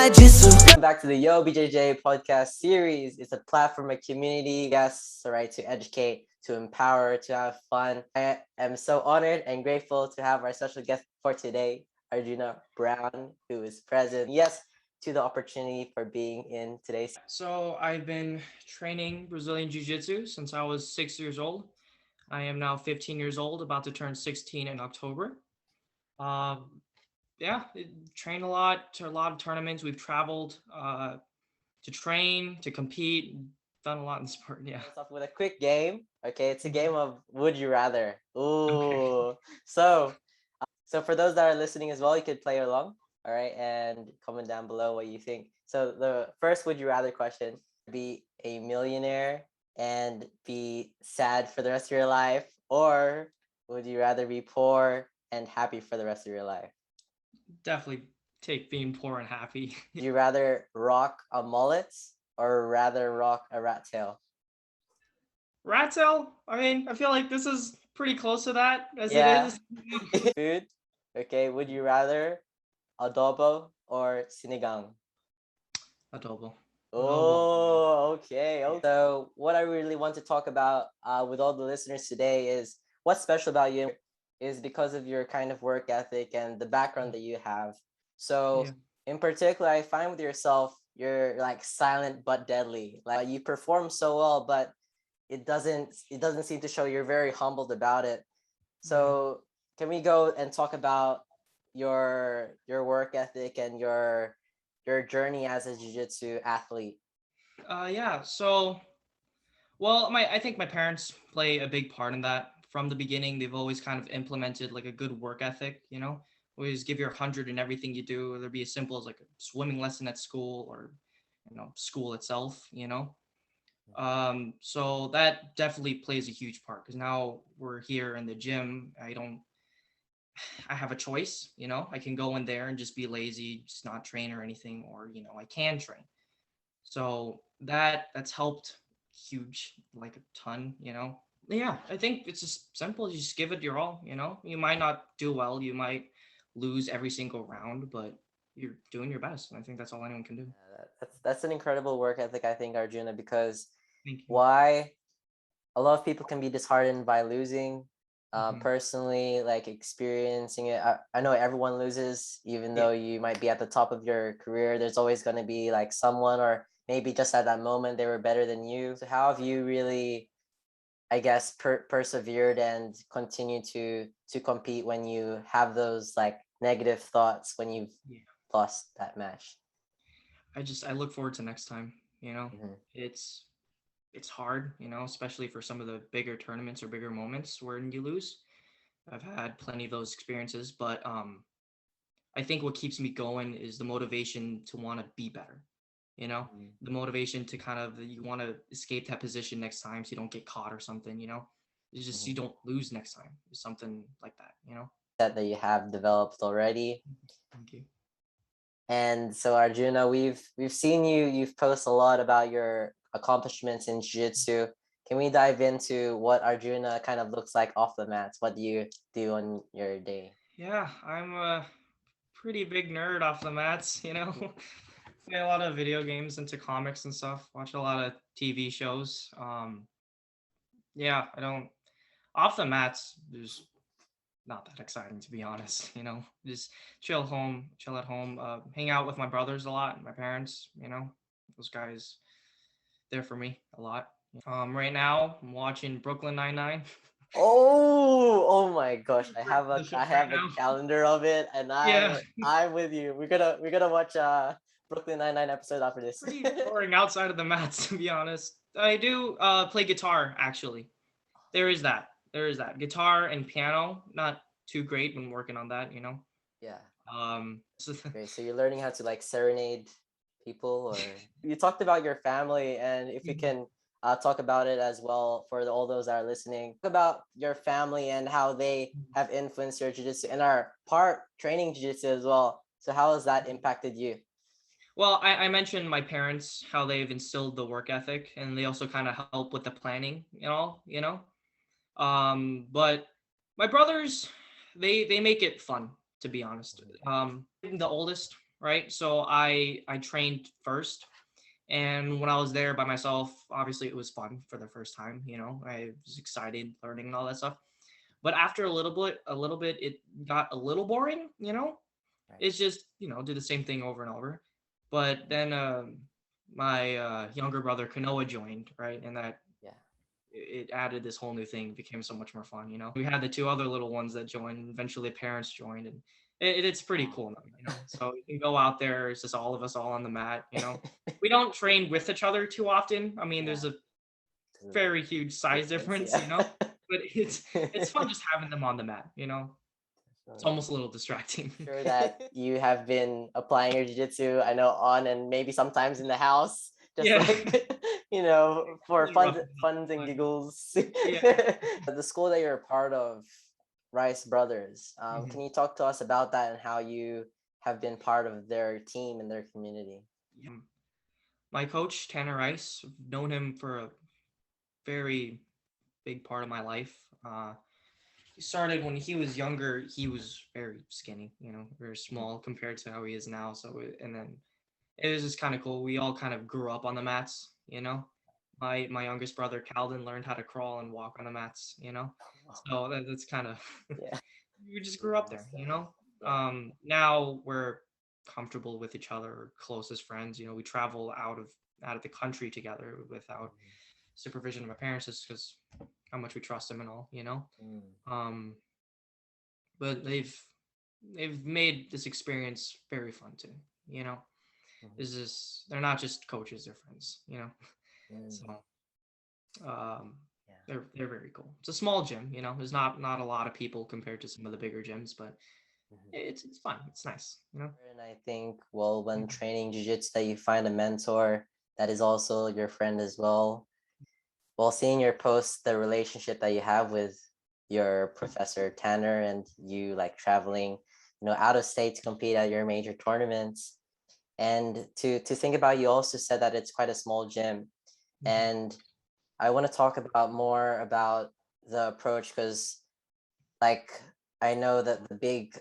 Welcome back to the YOBJJ podcast series. It's a platform, a community, guests, right, to educate, to empower, to have fun. I am so honored and grateful to have our special guest for today, Arjuna Brown, who is present. Yes, to the opportunity for being in today's. So I've been training Brazilian Jiu-jitsu since I was 6 years old. I am now 15 years old, about to turn 16 in October. Um, yeah, train a lot to a lot of tournaments. We've traveled to train, to compete, done a lot in sport. Yeah. Starts off with a quick game. Okay, it's a Mhm. game of Would You Rather. Okay. Ooh, so So for those that are listening as well, you could play along, all right, and comment down below what you think. So the first would you rather question: be a millionaire and be sad for the rest of your life, or would you rather be poor and happy for the rest of your life? Definitely take being poor and happy. Would you rather rock a mullet or rather rock a rat tail? Rat tail. I mean, I feel like this is pretty close to that as it Yeah. is. Food. Okay. Would you rather adobo or sinigang? Adobo. Adobo. Oh, okay. Yeah. So, what I really want to talk about with all the listeners today is what's special about you is because of your kind of work ethic and the background that you have. So, Yeah. in particular, I find with yourself, you're like silent but deadly. Like you perform so well, but it doesn't seem to show you're very humbled about it. Yeah. So, can we go and talk about your work ethic and your journey as a jiu-jitsu athlete? Yeah. So well, I think my parents play a big part in that. From the beginning, they've always kind of implemented like a good work ethic, Always give your 100 in everything you do, whether it be as simple as like a swimming lesson at school or, school itself. So that definitely plays a huge part because now we're here in the gym. I have a choice. I can go in there and just be lazy, just not train or anything, or, I can train. So that's helped huge, like a ton. Yeah, I think it's just simple. You just give it your all. You might not do well, you might lose every single round, but you're doing your best. And I think that's all anyone can do. That's an incredible work ethic, I think, Arjuna, because Thank you. why a lot of people can be disheartened by losing. Hmm. Personally, like experiencing it, I know everyone loses, even Yeah. though you might be at the top of your career. There's always going to be like someone, or maybe just at that moment they were better than you. So how have you really, I guess, persevered and continue to compete when you have those like negative thoughts when you've Yeah. lost that match? I look forward to next time. Hmm. It's it's hard, especially for some of the bigger tournaments or bigger moments when you lose. I've had plenty of those experiences, but I think what keeps me going is the motivation to want to be better. The motivation to kind of you want to escape that position next time so you don't get caught or something. It's just Hmm. you don't lose next time. It's something like that. That you have developed already. Thank you. And so Arjuna, we've seen you've posted a lot about your accomplishments in jiu-jitsu. Can we dive into what Arjuna kind of looks like off the mats? What do you do on your day? Yeah, I'm a pretty big nerd off the mats. Play a lot of video games, into comics and stuff. Watch a lot of TV shows. Yeah, I don't off the mats. There's not that exciting to be honest. Just chill at home, hang out with my brothers a lot, my parents. Those guys there for me a lot. Right now I'm watching Brooklyn 99. Oh my gosh. I have The a show I right have a now. calendar of it, and Yeah, I'm with you. We're gonna watch Brooklyn Nine-Nine episode after this. pretty boring outside of the mats to be honest. I do play guitar actually. There is that guitar and piano. Not too great when working on that. Yeah. So Great. So you're learning how to like serenade people, or you talked about your family, and if you can talk about it as well for all those that are listening, talk about your family and how they have influenced your jiu-jitsu and are part training jiu-jitsu as well. So how has that impacted you? Well, I mentioned my parents, how they've instilled the work ethic, and they also kind of help with the planning and all. But my brothers, they make it fun, to be honest. I'm the oldest, right? So I trained first, and when I was there by myself, obviously it was fun for the first time. I was excited learning and all that stuff. But after a little bit, it got a little boring. Right. It's just do the same thing over and over. But then my younger brother Kanoa joined, right, and that Yeah. it added this whole new thing. It became so much more fun. We had the two other little ones that joined, and eventually parents joined, and it's pretty Oh. cool now. So you can go out there. It's just all of us all on the mat. We don't train with each other too often. I mean, Yeah. there's a 'Cause of the very huge size difference. difference. Yeah. But it's fun just having them on the mat. It's Definitely. almost a little distracting. Sure that you have been applying your jiu-jitsu, I know, on and maybe sometimes in the house, just Yeah. like, for Really rough. funs and But giggles. yeah. The school that you're a part of, Rice Brothers, Mhm. can you talk to us about that and how you have been part of their team and their community? Yeah. My coach, Tanner Rice, I've known him for a very big part of my life. He started when he was younger. He was very skinny, very Mhm. small compared to how he is now. And then it was just kind of cool. We all kind of grew up on the mats. My youngest brother Calvin learned how to crawl and walk on the mats. So that's kind of Yeah. we just Pretty grew up there. awesome. Yeah. Now we're comfortable with each other, close as friends. We travel out of the country together without supervision of my parents, just because how much we trust them and all. Mm. Um, but they've made this experience very fun too. You know, Mhm. is this they're not just coaches, they're friends. Mm. So um, Yeah. they're very cool. It's a small gym. There's not a lot of people compared to some of the bigger gyms, but Mhm. it's fun. It's nice. And I think, well, when Mhm. training jiu-jitsu, that you find a mentor that is also your friend as well. Well, seeing your post, the relationship that you have with your professor Tanner and you like traveling, out of state to compete at your major tournaments. And to think about, you also said that it's quite a small gym. Mhm. And I want to talk about more about the approach because like I know that the big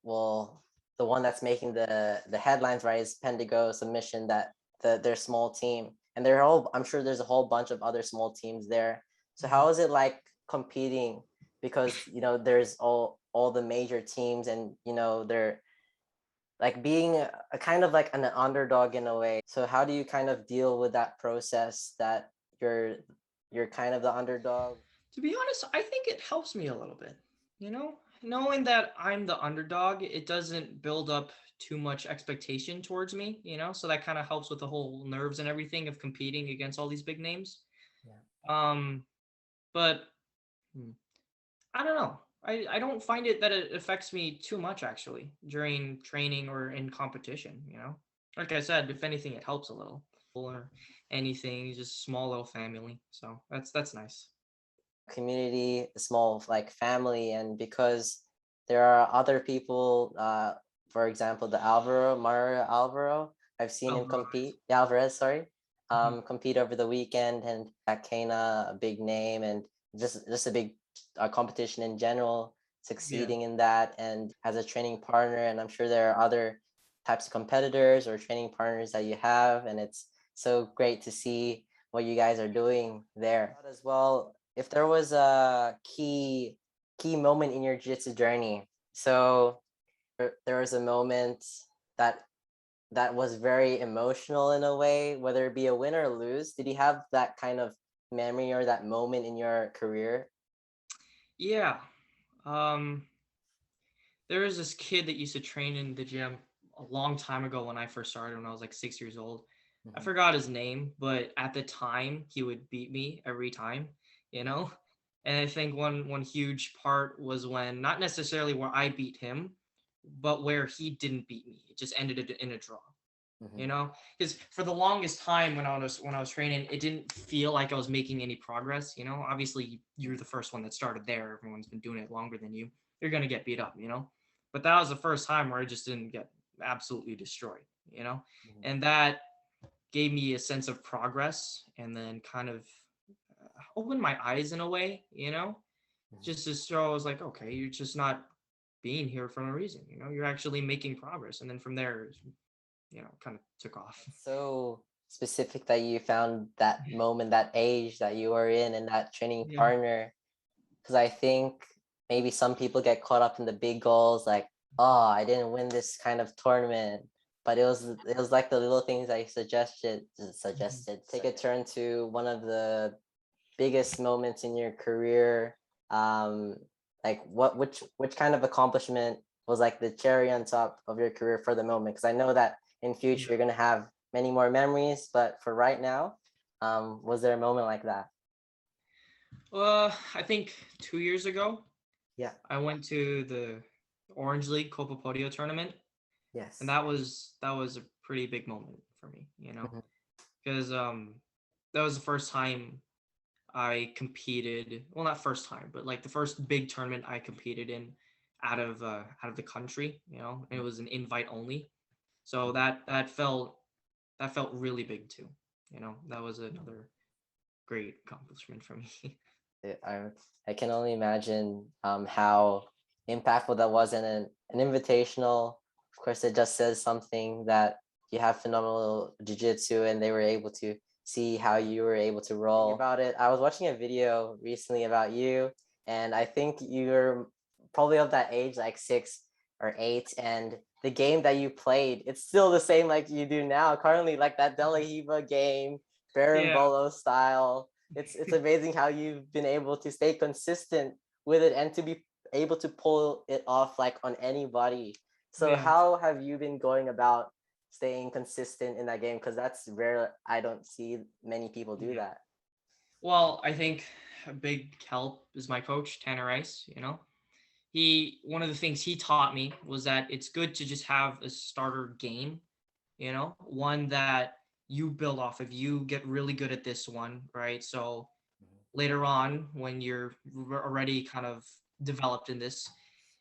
well the one that's making the headlines, right, is Pendigo submission, that their small team, and they're all, I'm sure there's a whole bunch of other small teams there. So Mhm. how is it like competing, because there's all the major teams, and they're like being a kind of like an underdog in a way. So how do you kind of deal with that process that you're you're kind of the underdog? To be honest, I think it helps me a little bit. Knowing that I'm the underdog, it doesn't build up too much expectation towards me. So that kind of helps with the whole nerves and everything of competing against all these big names. Yeah. Um, but hmm, I don't know. I don't find it that it affects me too much actually during training or in competition. Like I said, if anything, it helps a little or anything, just small little family. So that's nice. Community, a small like family, and because there are other people, for example, the Mario Alvaro, I've seen him Overall, compete, Alvarez, sorry, mhm. compete over the weekend, and at Cana, a big name, and just a big competition in general, Yeah. succeeding in that, and as a training partner, and I'm sure there are other types of competitors or training partners that you have, and it's so great to see what you guys are doing there as well. If there was a key moment in your jiu-jitsu journey, so there was a moment that was very emotional in a way, whether it be a win or lose. Did you have that kind of memory or that moment in your career? Yeah. Um, there was this kid that used to train in the gym a long time ago when I first started, when I was like 6 years old. I Mhm. forgot his name, but at the time he would beat me every time, you know? And I think one huge part was when not necessarily where I beat him, but where he didn't beat me. It just ended in a draw. Mhm. Because for the longest time when I was training, it didn't feel like I was making any progress. Obviously you're the first one that started there, everyone's been doing it longer than you, you're going to get beat up. But that was the first time where I just didn't get absolutely destroyed. Mhm. And that gave me a sense of progress, and then kind of opened my eyes in a way. Mhm. Just to show I was like, okay, you're just not being here for a reason. You're actually making progress. And then from there, kind of took off. So specific that you found that moment, that age that you were in, and that training Yeah. partner. Because I think maybe some people get caught up in the big goals, like, oh, I didn't win this kind of tournament. But it was like the little things I Mhm. suggested. Take a turn to one of the biggest moments in your career. Um, like which kind of accomplishment was like the cherry on top of your career for the moment? Because I know that in future you're gonna have many more memories, but for right now, was there a moment like that? I think 2 years ago, Yeah. I went to the Orange League Copa Podio tournament, and Yes. that was a pretty big moment for me, Mhm. because that was the first time I competed. Well, not first time, but like the first big tournament I competed in out of the country, and it was an invite only. So that felt really big too. That was another great accomplishment for me. It- I I can only imagine how impactful that was in an invitational. Of course, it just says something that you have phenomenal jiu-jitsu and they were able to see how you were able to roll. About it, I was watching a video recently about you, and I think you're probably of that age, like 6 or 8, and the game that you played, it's still the same like you do now currently, like that Delahiva game, Yeah, Berimbolo style. It's amazing how you've been able to stay consistent with it and to be able to pull it off like on anybody. So yeah. how have you been going about staying consistent in that game? Because that's rare. I don't see many people do Yeah. that. Well, I think a big help is my coach, Tanner Rice. One of the things he taught me was that it's good to just have a starter game, one that you build off of. You get really good at this one, right? So later on, when you're already kind of developed in this,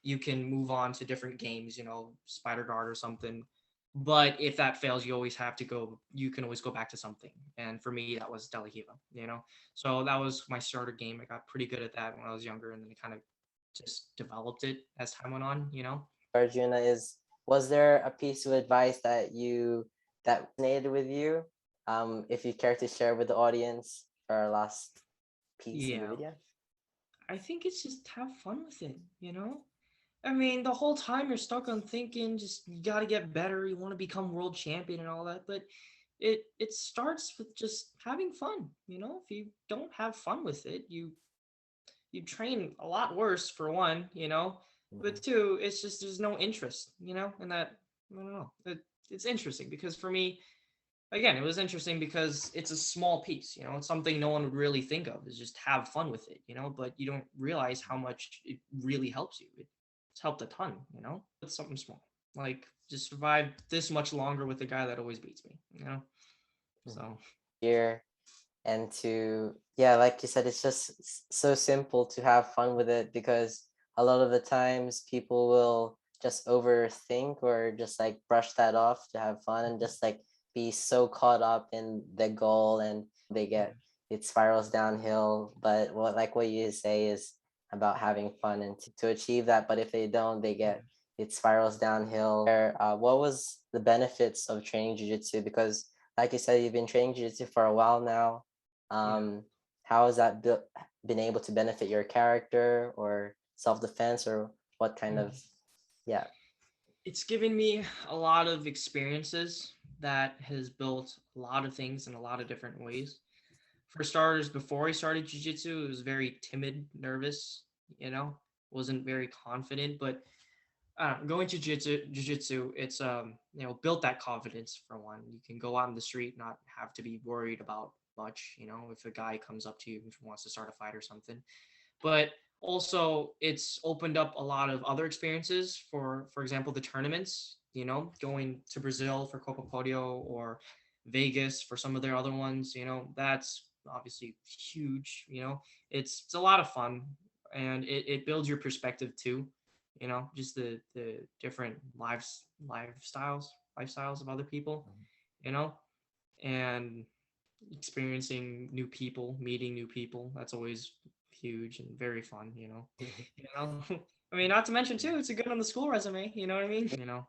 you can move on to different games, Spider Guard or something. But if that fails, you can always go back to something. And for me, that was Delahiva. So that was my starter game. I got pretty good at that when I was younger, and then I kind of just developed it as time went on. Arjuna, is was there a piece of advice that resonated with you? If you care to share with the audience for our last piece of the Yeah. video. I think it's just have fun with it. I mean, the whole time you're stuck on thinking just you got to get better, you want to become world champion and all that, but it starts with just having fun. If you don't have fun with it, you train a lot worse for one, but Mhm. two, it's just there's no interest, in that. I don't know. It's interesting because for me, again, it was interesting because it's a small piece. It's something no one would really think of is just have fun with it, but you don't realize how much it really helps you. It's helped a ton. It's something small. Like just survive this much longer with the guy that always beats me. Mhm. So Here and to, yeah, like you said, it's just so simple to have fun with it, because a lot of the times people will just overthink or just like brush that off to have fun and just like be so caught up in the goal, and they yeah. get it spirals downhill. But what you say is about having fun and to achieve that, but if they don't, they Yeah. get it spirals downhill. What was the benefits of training jiu-jitsu? Because like you said, you've been training jiu-jitsu for a while now. Yeah. How has that been able to benefit your character or self-defense, or what kind of, Mhm. yeah. It's given me a lot of experiences that has built a lot of things in a lot of different ways. For starters, before I started jujitsu, it was very timid, nervous, wasn't very confident. But going to jujitsu, it's built that confidence for one. You can go out in the street, not have to be worried about much. If a guy comes up to you and wants to start a fight or something. But also, it's opened up a lot of other experiences. For example, the tournaments. Going to Brazil for Copa Podio or Vegas for some of their other ones. That's obviously huge. It's a lot of fun, and it builds your perspective too. Just the different lifestyles of other people. You know, and experiencing new people, meeting new people. That's always huge and very fun. You know. I mean, not to mention too, it's a good on the school resume. You know what I mean? You know.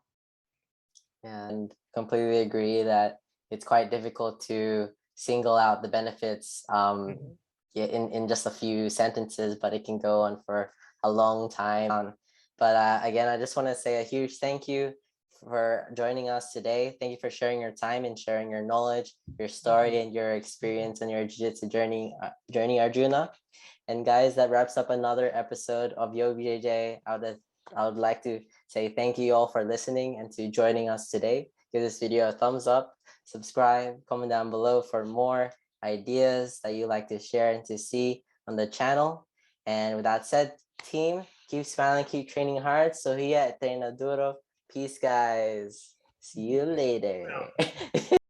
And completely agree that it's quite difficult to single out the benefits Mhm. yeah, in just a few sentences, but it can go on for a long time. But again, I just want to say a huge thank you for joining us today. Thank you for sharing your time and sharing your knowledge, your Thank you. story, and your experience and your jiu-jitsu journey, Arjuna. And guys, that wraps up another episode of YOBJJ. I would like to say thank you all for listening and to joining us today. Give this video a thumbs up, subscribe, comment down below for more ideas that you like to share and to see on the channel. And with that said, team, keep smiling, keep training hard. So here at Treina Duro. Peace, guys. See you later.